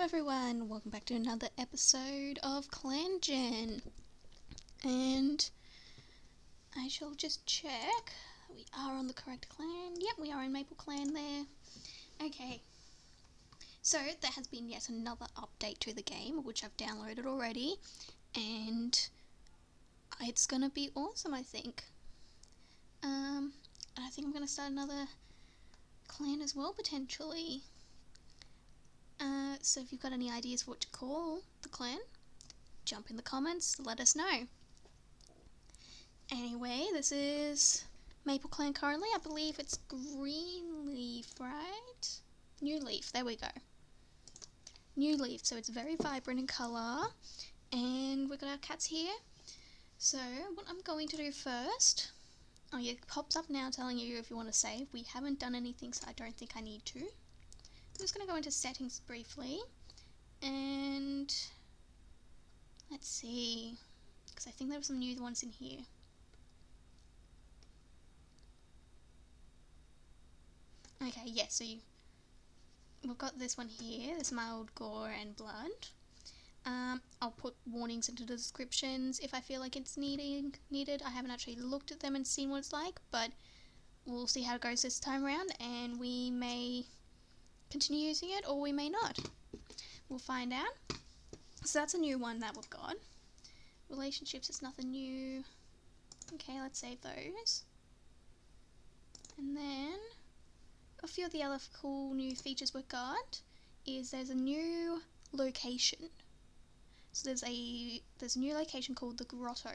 everyone, welcome back to another episode of Clan Gen. And I shall just check we are on the correct clan. Yep, we are in Mapleclan there. Okay, so there has been yet another update to the game, which I've downloaded already, and it's gonna be awesome, I think. And I think I'm gonna start another clan as well, potentially. So if you've got any ideas for what to call the clan, jump in the comments, let us know. Anyway, this is Mapleclan currently. I believe it's Greenleaf, right? New Leaf, there we go. New Leaf, so it's very vibrant in colour. And we've got our cats here. So what I'm going to do first, oh yeah, it pops up now telling you if you want to save. We haven't done anything, so I don't think I need to. I'm just going to go into settings briefly, and let's see, because I think there were some new ones in here. Okay, yeah, so we've got this one here, this mild gore and blood. I'll put warnings into the descriptions if I feel like it's needed. I haven't actually looked at them and seen what it's like, but we'll see how it goes this time around, and we may continue using it or we may not. We'll find out. So that's a new one that we've got. Relationships is nothing new. Okay, let's save those. And then a few of the other cool new features we've got is there's a new location. So there's a new location called the Grotto,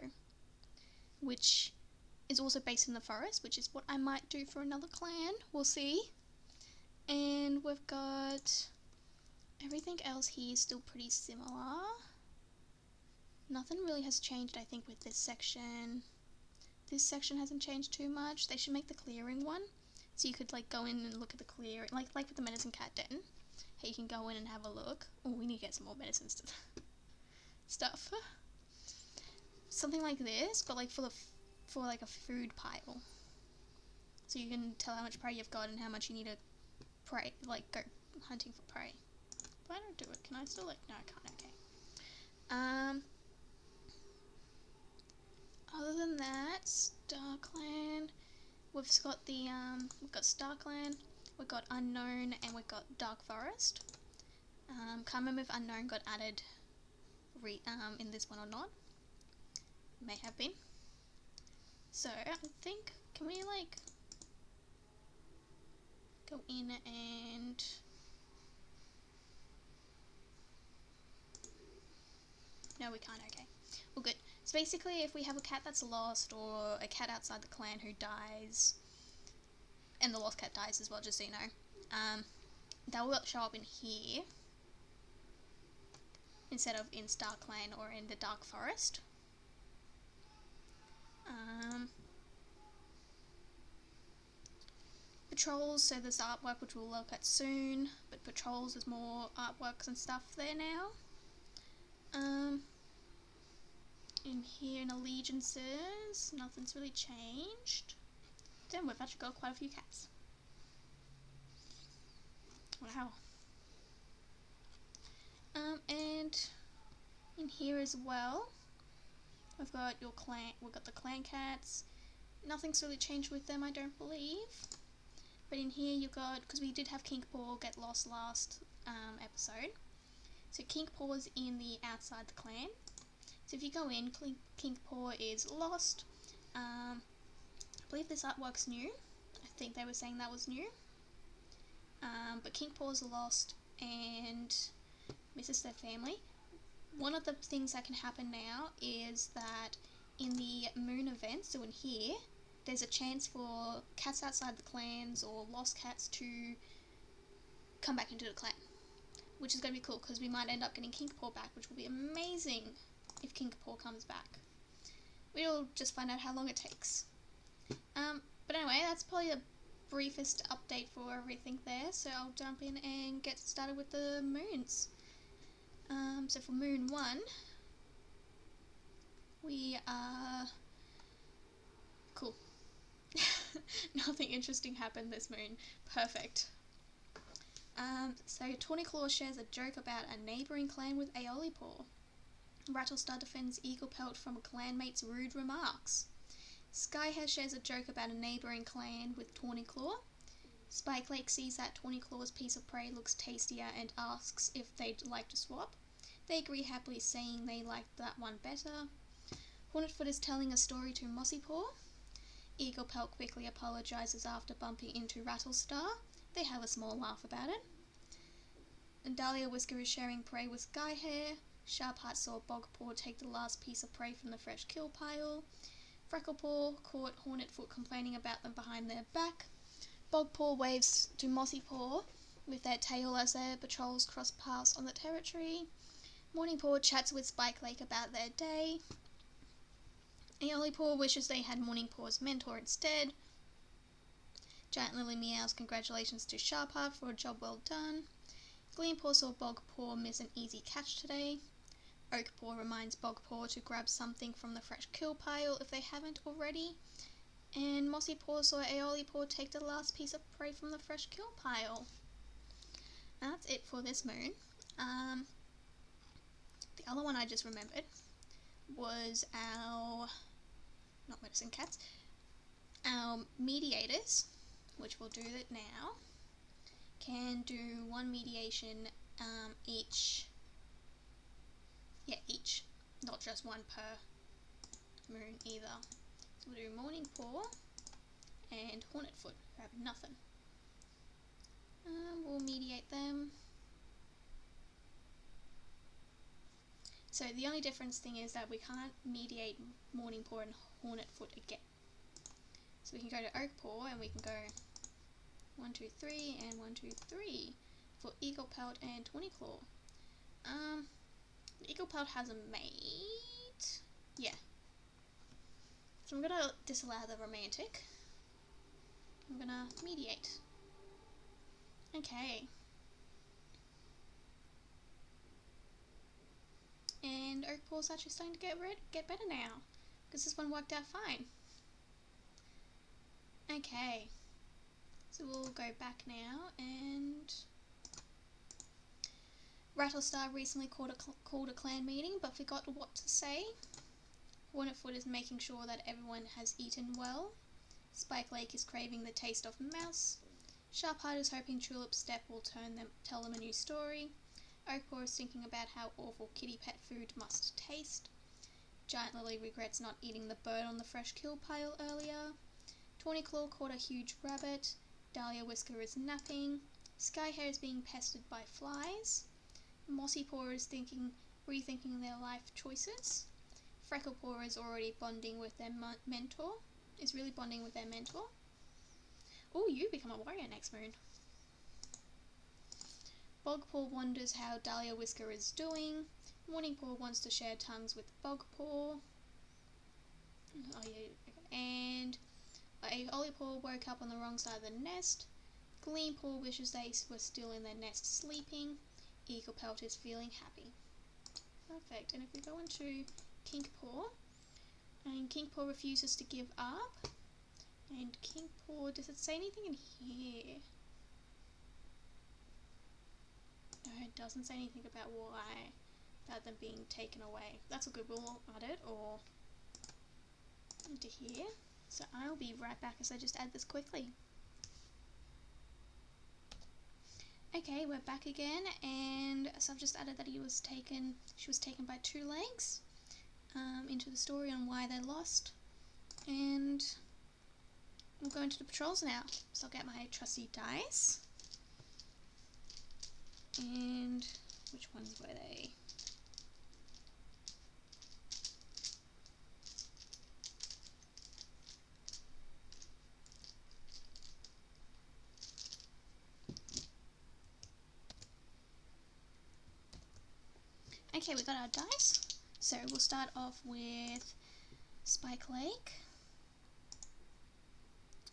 which is also based in the forest, which is what I might do for another clan. We'll see. And we've got everything else here is still pretty similar. Nothing really has changed, I think, with this section. This section hasn't changed too much. They should make the clearing one, so you could like go in and look at the clearing, like with the medicine cat den. Hey, you can go in and have a look. Oh, we need to get some more medicines to stuff. Something like this, but like for like a food pile, so you can tell how much prey you've got and how much you need to prey, like go hunting for prey. If I don't do it, can I still like? No, I can't. Okay. Other than that, Starclan, we've got Starclan, we've got Unknown, and we've got Dark Forest. Can't remember if Unknown got added in this one or not. May have been. So I think, can we like go in and no, we can't. Okay, well, good. So basically, if we have a cat that's lost or a cat outside the clan who dies, and the lost cat dies as well, just so you know, that will show up in here instead of in Starclan or in the Dark Forest. Patrols, so there's artwork which we'll look at soon, but patrols there's more artworks and stuff there now. In here in allegiances, nothing's really changed. Damn, we've actually got quite a few cats. Wow. And in here as well, we've got the clan cats. Nothing's really changed with them, I don't believe. But in here you've got, because we did have Kinkpaw get lost last episode. So Kinkpaw's in the outside the clan. So if you go in, Kinkpaw is lost. I believe this artwork's new. I think they were saying that was new. But Kinkpaw's lost and misses their family. One of the things that can happen now is that in the moon event, so in here, there's a chance for cats outside the clans or lost cats to come back into the clan, which is going to be cool because we might end up getting Kinkpaw back, which will be amazing if Kinkpaw comes back. We'll just find out how long it takes. But anyway, that's probably the briefest update for everything there, so I'll jump in and get started with the moons. So for moon 1, we are... Cool. Nothing interesting happened this moon. Perfect. So Tawnyclaw shares a joke about a neighbouring clan with Aeolipaw. Rattlestar defends Eaglepelt from a clanmate's rude remarks. Skyhair shares a joke about a neighbouring clan with Tawnyclaw. Spikelake sees that Tawnyclaw's piece of prey looks tastier and asks if they'd like to swap. They agree happily, saying they liked that one better. Hornetfoot is telling a story to Mossypaw. Eaglepelt quickly apologises after bumping into Rattlestar. They have a small laugh about it. And Dahlia Whisker is sharing prey with Skyhair. Sharpheart saw Bogpaw take the last piece of prey from the fresh kill pile. Frecklepaw caught Hornetfoot complaining about them behind their back. Bogpaw waves to Mossypaw with their tail as their patrols cross paths on the territory. Morningpaw chats with Spikelake about their day. Aeolipaw wishes they had Morningpaw's mentor instead. Giant Lily meows congratulations to Sharpheart for a job well done. Gleampaw saw Bogpaw miss an easy catch today. Oakpaw reminds Bogpaw to grab something from the fresh kill pile if they haven't already. And Mossypaw saw Aeolipaw take the last piece of prey from the fresh kill pile. And that's it for this moon. The other one I just remembered was our, not medicine cats, our mediators, which we'll do it now, can do one mediation each, not just one per moon either. So we'll do Morningpaw and Hornetfoot, who have nothing. We'll mediate them. So the only difference thing is that we can't mediate Morningpaw and Hornetfoot again. So we can go to Oakpaw and we can go 1, 2, 3 and 1, 2, 3 for Eaglepelt and Tawnyclaw. Eaglepelt has a mate. Yeah. So I'm gonna disallow the romantic. I'm gonna mediate. Okay. And Oakpaw's actually starting to get better now, because this one worked out fine. Okay. So we'll go back now, and Rattlestar recently called a clan meeting but forgot what to say. Hornetfoot is making sure that everyone has eaten well. Spikelake is craving the taste of mouse. Sharpheart is hoping Tulip's step will tell them a new story. Oakpaw is thinking about how awful kitty pet food must taste. Giant Lily regrets not eating the bird on the fresh kill pile earlier. Tawnyclaw caught a huge rabbit. Dahlia Whisker is napping. Skyhair is being pestered by flies. Mossypaw is rethinking their life choices. Frecklepaw is already bonding with their mentor. Oh, you become a warrior next moon. Bogpaw wonders how Dahlia Whisker is doing. Morningpaw wants to share tongues with Bogpaw. And Aeolipaw woke up on the wrong side of the nest. Gleampaw wishes they were still in their nest sleeping. Eaglepelt is feeling happy. Perfect. And if we go into Kinkpaw, and Kinkpaw refuses to give up. And Kinkpaw, does it say anything in here? No, it doesn't say anything about why, about them being taken away. That's a good, we'll add it, or into here. So I'll be right back as I just add this quickly. Okay, we're back again, and so I've just added that she was taken by 2 legs into the story on why they lost. And we'll go into the patrols now. So I'll get my trusty dice. And which ones were they? Okay, we got our dice. So we'll start off with Spikelake.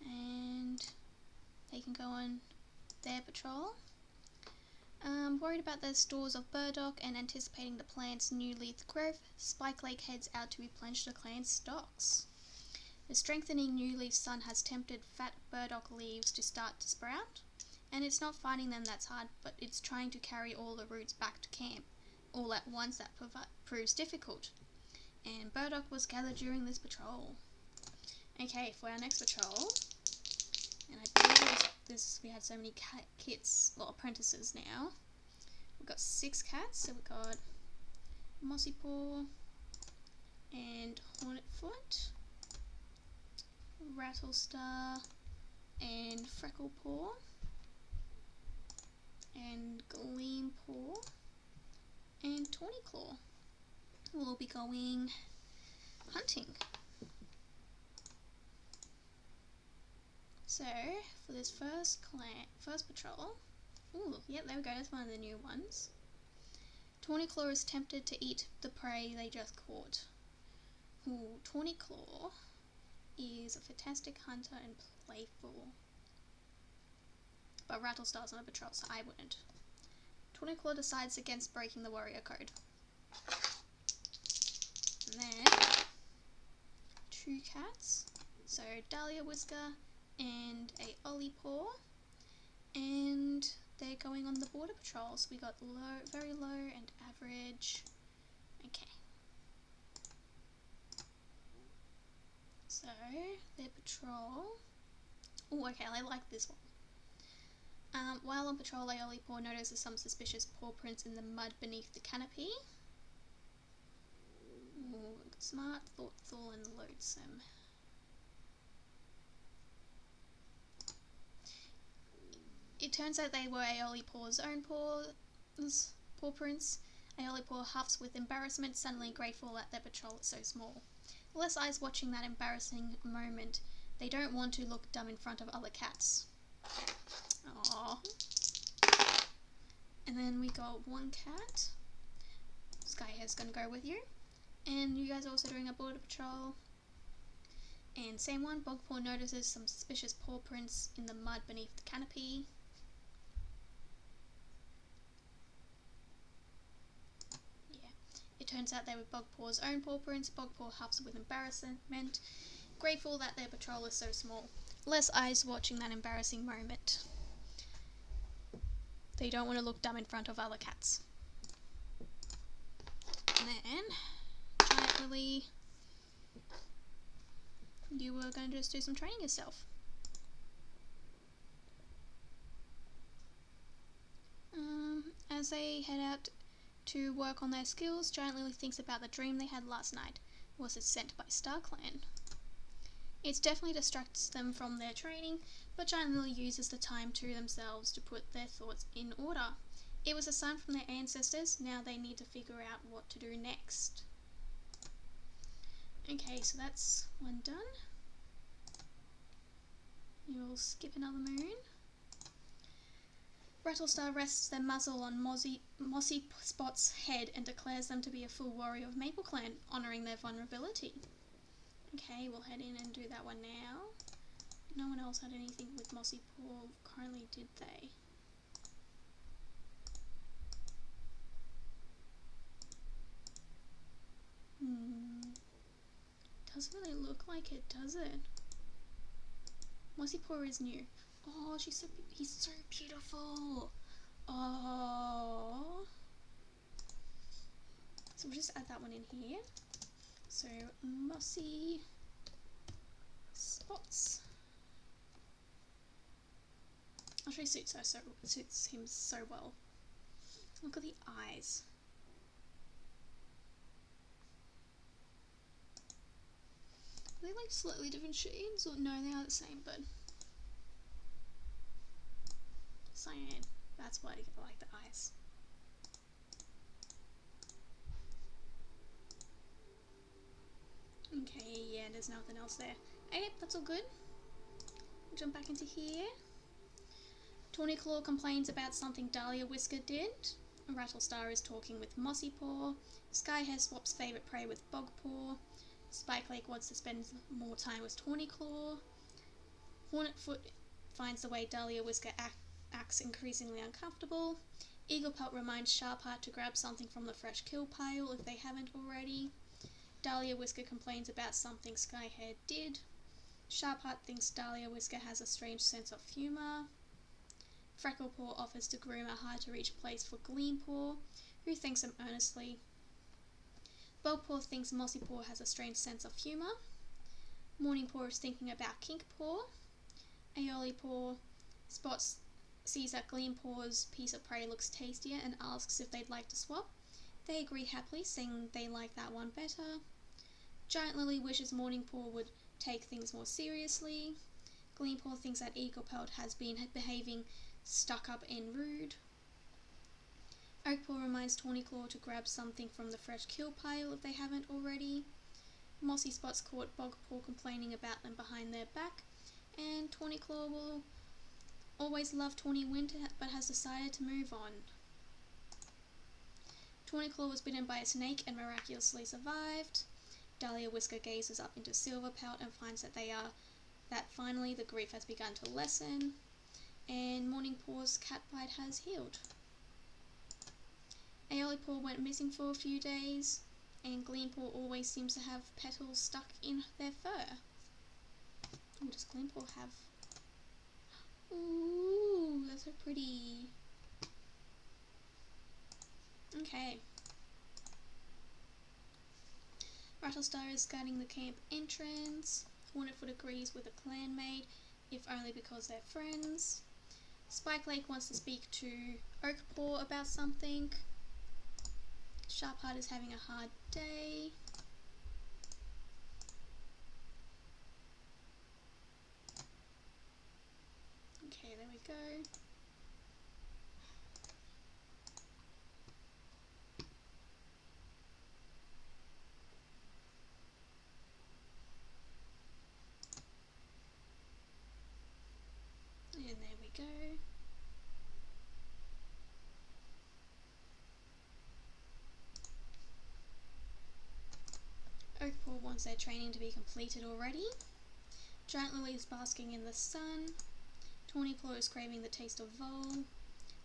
And they can go on their patrol. Worried about the stores of burdock and anticipating the plant's new leaf growth, Spikelake heads out to replenish the clan's stocks. The strengthening new leaf sun has tempted fat burdock leaves to start to sprout. And it's not finding them that's hard, but it's trying to carry all the routes back to camp all at once that proves difficult. And burdock was gathered during this patrol. Okay, for our next patrol, and I believe we had so many kits, well, apprentices now. We've got 6 cats, so we've got Mossy Paw and Hornetfoot, Rattlestar and Frecklepaw and Gleampaw and Tawnyclaw. We'll be going hunting. So for this first patrol, ooh, yep, there we go, that's one of the new ones. Tawnyclaw is tempted to eat the prey they just caught. Ooh, Tawnyclaw is a fantastic hunter and playful. But Rattlestar's on a patrol, so I wouldn't. Tawnyclaw decides against breaking the warrior code. And then 2 cats, so Dahlia Whisker and a Ollie-Paw, and they're going on the border patrol. So we got low, very low and average. Okay. So their patrol. Oh, okay, I like this one. While on patrol, a Ollie-Paw notices some suspicious paw prints in the mud beneath the canopy. Ooh, smart, thoughtful, and loathsome. It turns out they were Ollie-Paw's own paw prints. Ollie-Paw huffs with embarrassment, suddenly grateful that their patrol is so small. Less eyes watching that embarrassing moment. They don't want to look dumb in front of other cats. Aww. And then we got 1 cat. Skyhair's gonna go with you. And you guys are also doing a border patrol. And same one, Bogpaw notices some suspicious paw prints in the mud beneath the canopy. It turns out they were Bogpaw's own paw prints. Bogpaw huffs with embarrassment, grateful that their patrol is so small. Less eyes watching that embarrassing moment. They don't want to look dumb in front of other cats. And then, Giant Lily, you were going to just do some training yourself. As they head out to work on their skills, Giant Lily thinks about the dream they had last night. Was it sent by Starclan? It definitely distracts them from their training, but Giant Lily uses the time to themselves to put their thoughts in order. It was a sign from their ancestors, now they need to figure out what to do next. Okay, so that's one done. You'll skip another moon. Rattlestar rests their muzzle on Mossy Spot's head and declares them to be a full warrior of Mapleclan, honouring their vulnerability. Okay, we'll head in and do that one now. No one else had anything with Mossy Paw currently, did they? Doesn't really look like it, does it? Mossy Paw is new. Oh, he's so beautiful. Oh. So we'll just add that one in here. So Mossy Spots. Actually suits him so well. Look at the eyes. Are they like slightly different shades? Or no, they are the same, but cyan. That's why I like the eyes. Okay, yeah, there's nothing else there. Okay, that's all good. We'll jump back into here. Tawnyclaw complains about something Dahlia Whisker did. Rattlestar is talking with Mossy Paw. Skyhair swaps favourite prey with Bogpaw. Spike wants to spend more time with Tawnyclaw. Hornetfoot finds the way Dahlia Whisker acts increasingly uncomfortable. Eaglepelt reminds Sharpheart to grab something from the fresh kill pile if they haven't already. Dahlia Whisker complains about something Skyhair did. Sharpheart thinks Dahlia Whisker has a strange sense of humour. Frecklepaw offers to groom a hard-to-reach place for Gleampaw, who thanks him earnestly. Bogpaw thinks Mossypaw has a strange sense of humour. Morningpaw is thinking about Kinkpaw. Aeolipaw sees that Gleampaw's piece of prey looks tastier and asks if they'd like to swap. They agree happily, saying they like that one better. Giant Lily wishes Morningpaw would take things more seriously. Gleampaw thinks that Eaglepelt has been behaving stuck-up and rude. Oakpaw reminds Tawnyclaw to grab something from the fresh kill pile if they haven't already. Mossy spots caught Bogpaw complaining about them behind their back, and Tawnyclaw will always love Tawny Winter but has decided to move on. Tawnyclaw was bitten by a snake and miraculously survived. Dahlia Whisker gazes up into Silverpelt and finds that finally the grief has begun to lessen, and Morningpaw's cat bite has healed. Aeolipaw went missing for a few days, and Gleampaw always seems to have petals stuck in their fur. What does Gleampaw have? Ooh, that's so pretty. Okay. Rattlestar is guarding the camp entrance. Hornetfoot agrees with a clanmate, if only because they're friends. Spike Lake wants to speak to Oakpaw about something. Sharpheart is having a hard day. Okay, there we go. And there we go. Oakpaw wants their training to be completed already. Giant Lily is basking in the sun. Tawnyclaw is craving the taste of vole.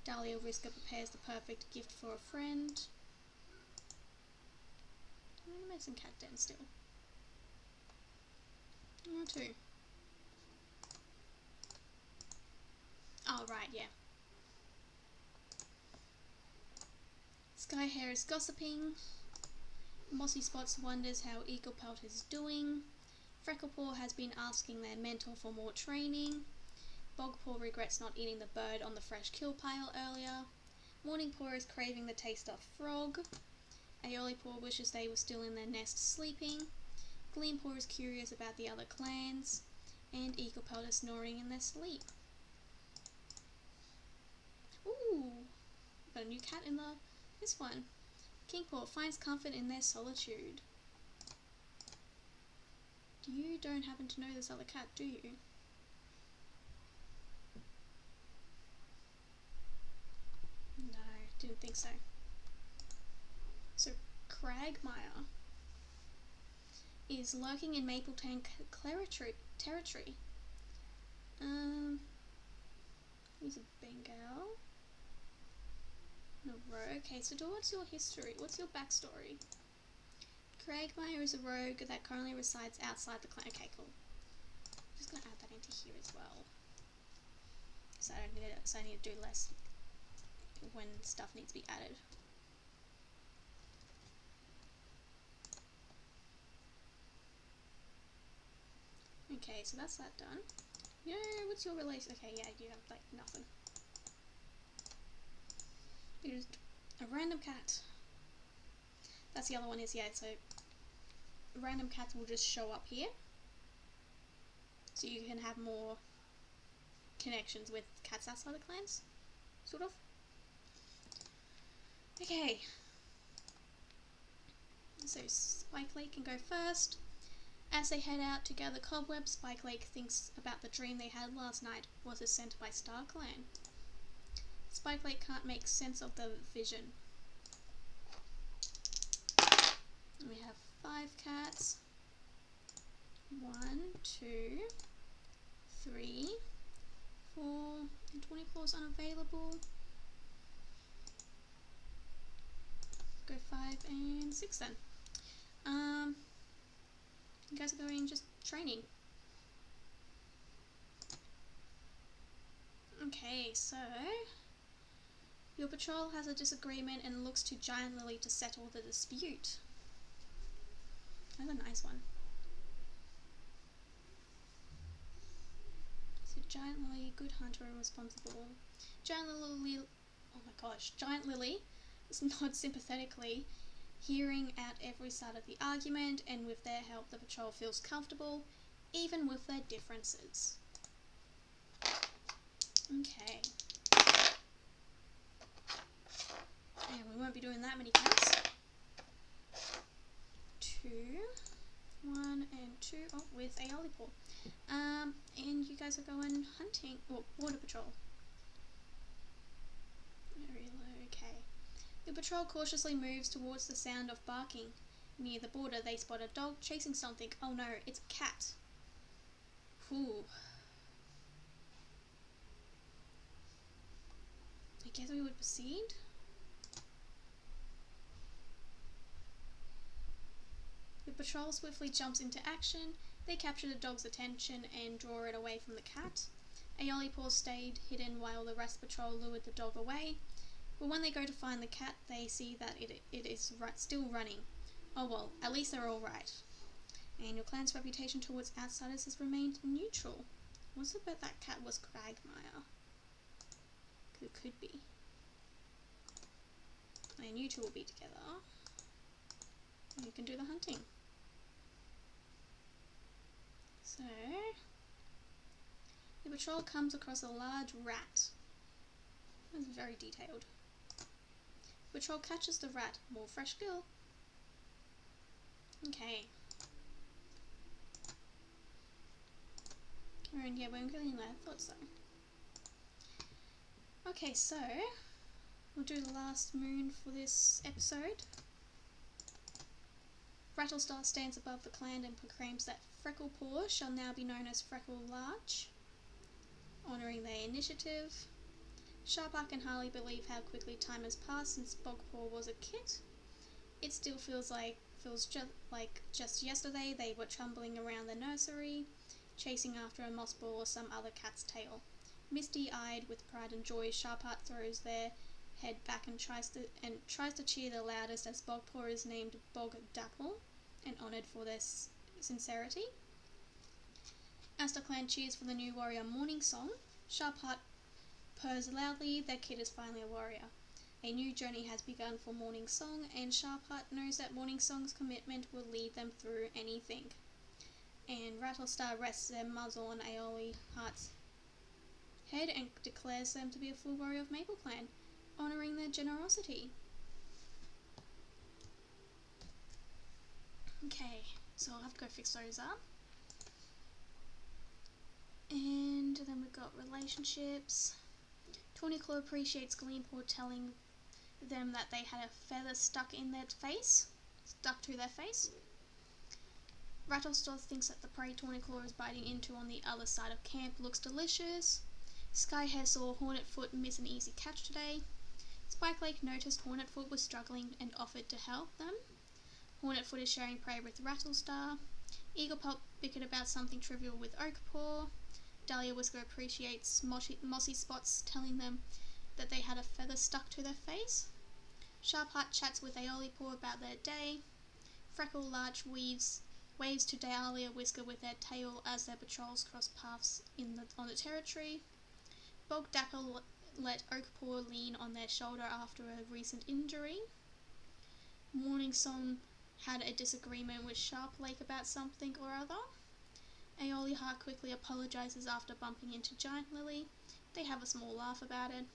Dahlia Whisker prepares the perfect gift for a friend. I'm in a medicine cat den still. Oh, two. Oh, right, yeah. Skyhair is gossiping. Mossy Spots wonders how Eaglepelt is doing. Frecklepaw has been asking their mentor for more training. Bogpaw regrets not eating the bird on the fresh kill pile earlier. Morningpaw is craving the taste of frog. Aeolipaw wishes they were still in their nest sleeping. Gleampaw is curious about the other clans. And Eaglepelt is snoring in their sleep. Ooh, got a new cat in this one. Kinkpaw finds comfort in their solitude. You don't happen to know this other cat, do you? No, didn't think so. So, Quagmire is lurking in Mapleclan territory. He's a Bengal. No, okay, so what's your history? What's your backstory? Quagmire is a rogue that currently resides outside the clan. Okay, cool. I'm just gonna add that into here as well. So I need to do less when stuff needs to be added. Okay, so that's that done. Yeah, what's your relation? Okay, yeah, you have like nothing. Just a random cat. That's the other one is, yeah, so random cats will just show up here. So you can have more connections with cats outside the clans, sort of. Okay. So Spike Lake can go first. As they head out to gather cobwebs, Spike Lake thinks about the dream they had last night was sent by Starclan. Spike Lake can't make sense of the vision. We have 5 cats. 1, 2, 3, 4, and 24 is unavailable. Go 5 and 6 then. You guys are going just training. Okay, so your patrol has a disagreement and looks to Giant Lily to settle the dispute. That's a nice one. So Giant Lily, good hunter and responsible. Giant Lily, oh my gosh, Giant Lily nods sympathetically, hearing out every side of the argument, and with their help the patrol feels comfortable, even with their differences. Okay. And we won't be doing that many counts. 2, 1 and 2, oh, with a lollipop. And you guys are going hunting, or border patrol. Very low, okay. The patrol cautiously moves towards the sound of barking. Near the border they spot a dog chasing something. Oh no, it's a cat. Whew. I guess we would proceed. The patrol swiftly jumps into action. They capture the dog's attention and draw it away from the cat. Aeolipaw stayed hidden while the rest patrol lured the dog away. But when they go to find the cat, they see that it is still running. Oh well, at least they're alright. And your clan's reputation towards outsiders has remained neutral. What's it about that cat was Quagmire? It could be. And you two will be together. You can do the hunting. So, the patrol comes across a large rat. That's very detailed. The patrol catches the rat. More fresh kill. Okay. And yeah, we're getting there. I thought so. Okay, so we'll do the last moon for this episode. Rattlestar stands above the clan and proclaims that Frecklepaw shall now be known as Freckle Large, honouring their initiative. Sharpark and Harley believe how quickly time has passed since Bogpaw was a kid. It still feels just yesterday they were tumbling around the nursery, chasing after a moss ball or some other cat's tail. Misty-eyed with pride and joy, Sharpark throws their head back and tries to cheer the loudest as Bogpaw is named Bog Dapple and honoured for their sincerity. As the clan cheers for the new warrior Morning Song, Sharpark purrs loudly. Their kid is finally a warrior. A new journey has begun for Morning Song, and Sharpark knows that Morning Song's commitment will lead them through anything. And Rattlestar rests their muzzle on Aeoli Heart's head and declares them to be a full warrior of Mapleclan, honouring their generosity. Okay, so I'll have to go fix those up. And then we've got relationships. Tawnyclaw appreciates Gleampaw telling them that they had a feather stuck to their face. Rattlestar thinks that the prey Tawnyclaw is biting into on the other side of camp looks delicious. Skyhair saw Hornetfoot miss an easy catch today. Spike noticed Hornetfoot was struggling and offered to help them. Hornetfoot is sharing prey with Rattlestar. Eaglepop bickered about something trivial with Oakpaw. Dahlia Whisker appreciates Mossy Spots telling them that they had a feather stuck to their face. Sharpheart chats with Aeolipaw about their day. Freckle Larch waves to Dahlia Whisker with their tail as their patrols cross paths on the territory. Bog Dapple let Oakpaw lean on their shoulder after a recent injury. Morning Song had a disagreement with Sharp Lake about something or other. Aeoli Heart quickly apologises after bumping into Giant Lily. They have a small laugh about it.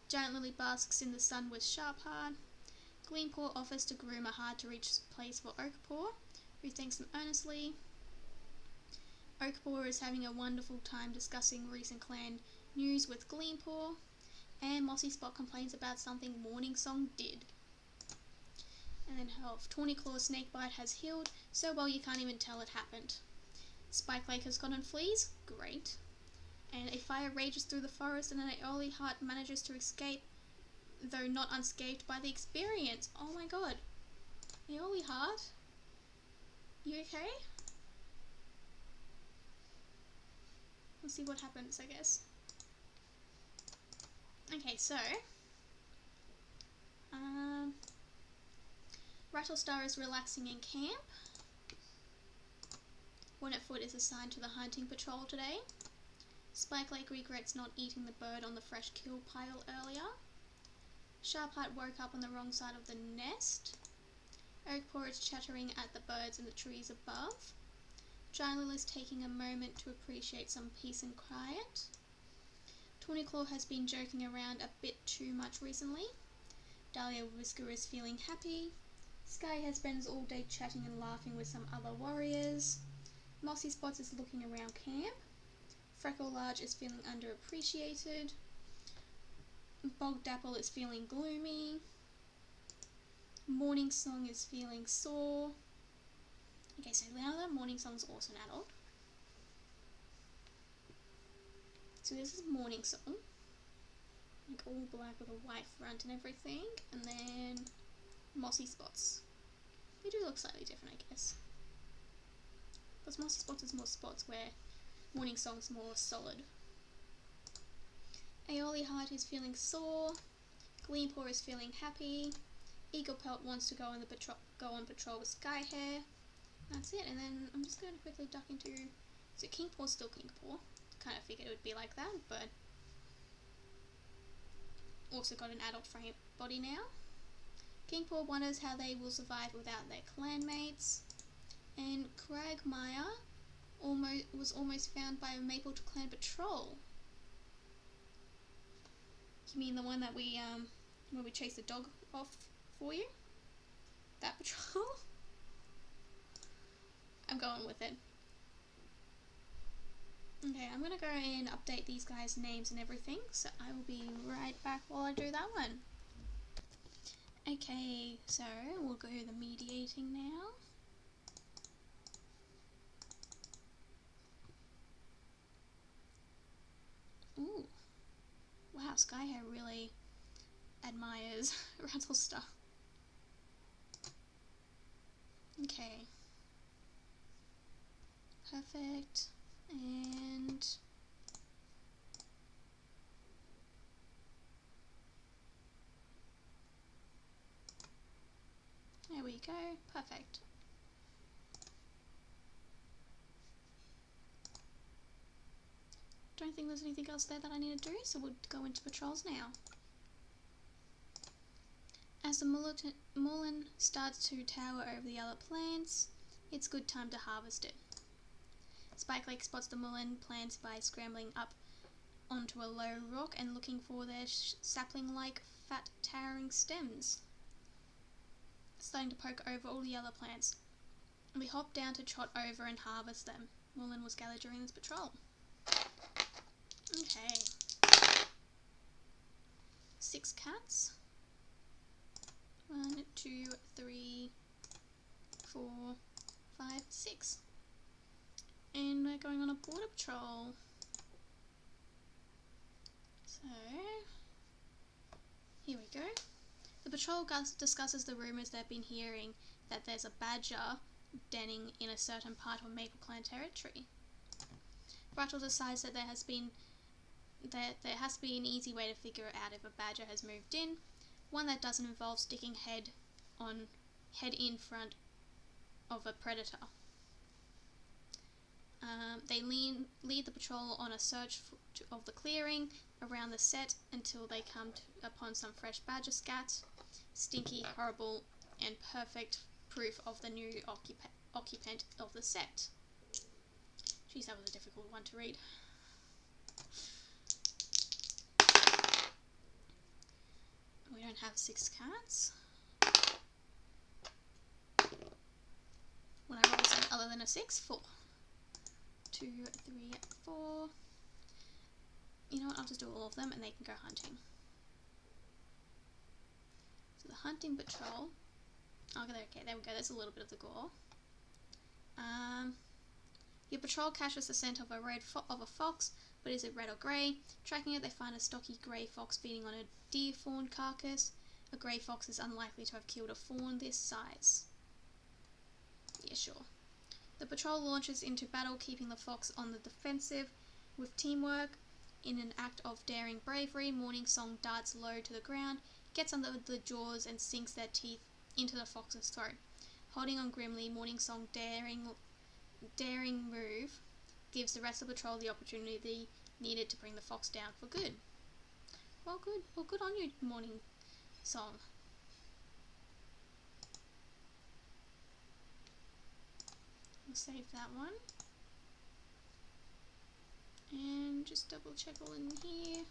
Giant Lily basks in the sun with Sharpheart. Gleampaw offers to groom a hard-to-reach place for Oakpaw, who thanks them earnestly. Oakpaw is having a wonderful time discussing recent clan news with Gleampaw, and Mossy Spot complains about something Morning Song did. And then health. Tawnyclaw's snakebite has healed so well you can't even tell it happened. Spike Lake has gotten fleas. Great. And a fire rages through the forest and an Aeoli Heart manages to escape, though not unscathed by the experience. Oh my god. Aeoli Heart? You okay? We'll see what happens, I guess. Okay, so Rattlestar is relaxing in camp. Hornetfoot is assigned to the hunting patrol today. Spikeleg regrets not eating the bird on the fresh kill pile earlier. Sharpheart woke up on the wrong side of the nest. Oakpaw is chattering at the birds in the trees above. Giantlill is taking a moment to appreciate some peace and quiet. Tawnyclaw has been joking around a bit too much recently. Dahlia Whisker is feeling happy. Sky has spent all day chatting and laughing with some other warriors. Mossy Spots is looking around camp. Freckle Large is feeling underappreciated. Bog Dapple is feeling gloomy. Morning Song is feeling sore. Okay, so now that Morning Song's also an adult. So this is Morning Song. Like all black with a white front and everything. And then Mossy Spots. They do look slightly different, I guess. Because Mossy Spots is more spots where Morning Song's more solid. Aeoli Heart is feeling sore. Gleampaw is feeling happy. Eagle Pelt wants to go on patrol with Skyhair. That's it, and then I'm just going to quickly duck into... So Kingpaw's still Kingpaw. Kind of figured it would be like that, but... Also got an adult frame body now. Kingpaw wonders how they will survive without their clanmates. And Quagmire was almost found by a Mapleclan patrol. You mean the one that we, where we chased the dog off for you? That patrol? I'm going with it. Okay, I'm gonna go and update these guys' names and everything, so I will be right back while I do that one. Okay, so we'll go the mediating now. Ooh. Wow, Skyhair really admires Rattlestar. Okay. Perfect. And... there we go. Perfect. Don't think there's anything else there that I need to do, so we'll go into patrols now. As the mullein starts to tower over the other plants, it's good time to harvest it. Spikeleg spots the mullein plants by scrambling up onto a low rock and looking for their sapling-like fat towering stems. Starting to poke over all the other plants. We hop down to trot over and harvest them. Mullein was gathered during this patrol. Okay. 6 cats. 1, 2, 3, 4, 5, 6. And we're going on a border patrol. So, here we go. The patrol discusses the rumours they've been hearing that there's a badger denning in a certain part of Mapleclan territory. Rattle decides that there has to be an easy way to figure out if a badger has moved in, one that doesn't involve sticking head in front of a predator. They lead the patrol on a search of the clearing around the set until they come upon some fresh badger scat, stinky, horrible, and perfect proof of the new occupant of the set. Jeez, that was a difficult one to read. We don't have 6 cats. When I roll something other than a 6, 4. 2, 3, 4. You know what, I'll just do all of them and they can go hunting. So the hunting patrol. Okay, there we go, there's a little bit of the gore. Your patrol catches the scent of a fox, but is it red or grey? Tracking it, they find a stocky grey fox feeding on a deer fawn carcass. A grey fox is unlikely to have killed a fawn this size. Yeah, sure. The patrol launches into battle, keeping the fox on the defensive. With teamwork, In an act of daring bravery, Morning Song darts low to the ground, gets under the jaws and sinks their teeth into the fox's throat. Holding on grimly, Morning Song daring move gives the rest of the patrol the opportunity needed to bring the fox down for good. Well, good on you, Morning Song. We'll save that one. And just double check all in here.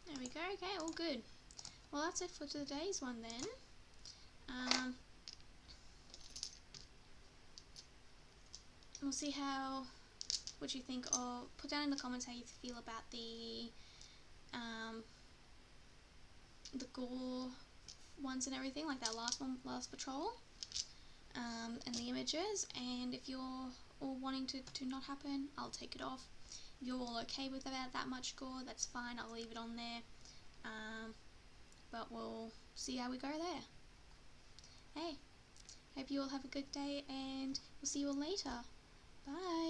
There we go. Okay, all good. Well, that's it for today's one then. We'll see what you think of. Put down in the comments how you feel about the Gore ones and everything, like that last patrol, and the images. And if you're all wanting to not happen, I'll take it off. If you're all okay with about that much gore, that's fine. I'll leave it on there. But we'll see how we go there. Hey, hope you all have a good day, and we'll see you all later. Bye.